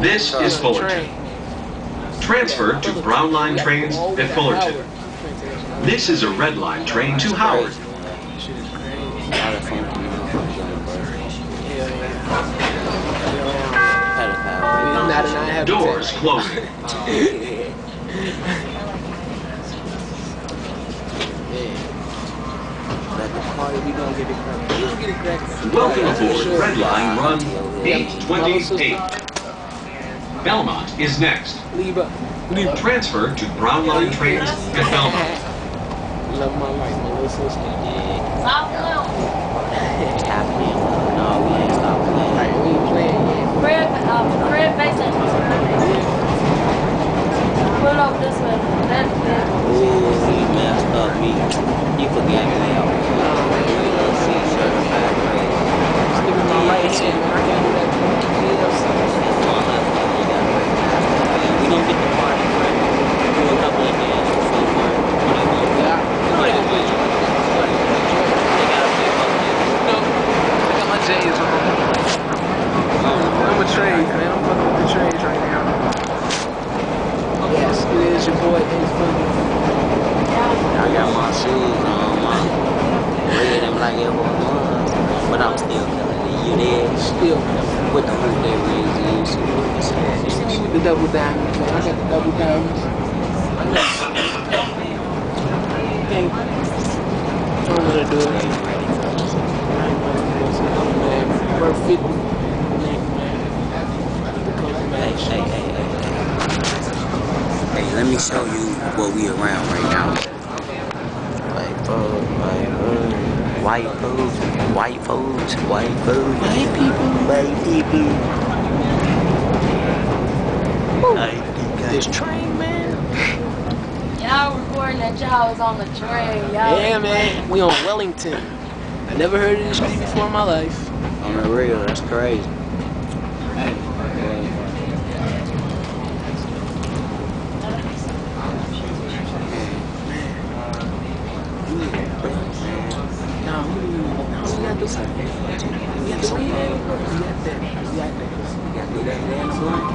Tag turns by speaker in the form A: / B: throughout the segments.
A: This is Fullerton. Transfer to Brown Line trains at Fullerton. This is a Red Line train to Howard. Doors closing. Welcome aboard Red Line run Pt.3. Belmont is next. Transfer to Brown Line trains at Belmont.
B: Love my life, my little sister.
C: Stop playing.
B: No, we ain't stop playing. Like, we ain't playing yet.
C: Fred facing. Pull up this way. That's good.
D: Ooh, he messed up me. He forgot me out. Certified crazy.
B: Stick with my right hand, man. I can't do that.
D: We gonna get the party right. Do a couple of dances before work.
B: Yeah. They gotta play no, I got my J's on. I'm a trade, man. I'm fucking with the trades right now. Yes, it is your boy, Ace Boogie.
D: I got my shoes on, my red and black Air Force Ones, but I'm still feeling it. You there?
B: Still
D: with the hoop they raise you.
B: see me with the double diamonds, man. I got the double diamonds. Thank you. I'm gonna do it. We're 50.
D: Hey, let me show you what we around right now. White folks, white folks, white folks, white people, white people.
B: This train, man.
C: Y'all recording that y'all was on the train.
B: Yeah, man. We on Wellington. I never heard of this street before in my life.
D: On the real, that's crazy.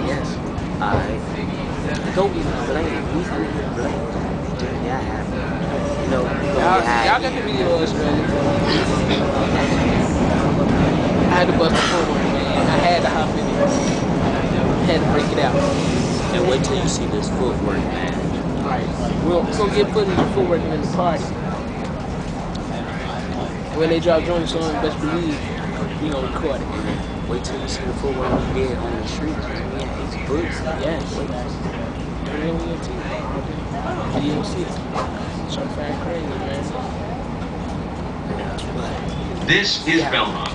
D: Yes. Alright. Don't be blame. We can get blamed. Yeah. You know,
B: y'all got the videos ready. I had to bust the forward, man. I had to hop in it. I had to break it out.
D: And wait till you see this footwork, man.
B: Right. We're gonna get footage of footwork in the party. When they drop joint song, best believe we gonna record it.
D: Wait till you see the footwork we did on the street.
B: Yes. Wait. You don't see it. Certified crazy, man.
A: This is Belmont.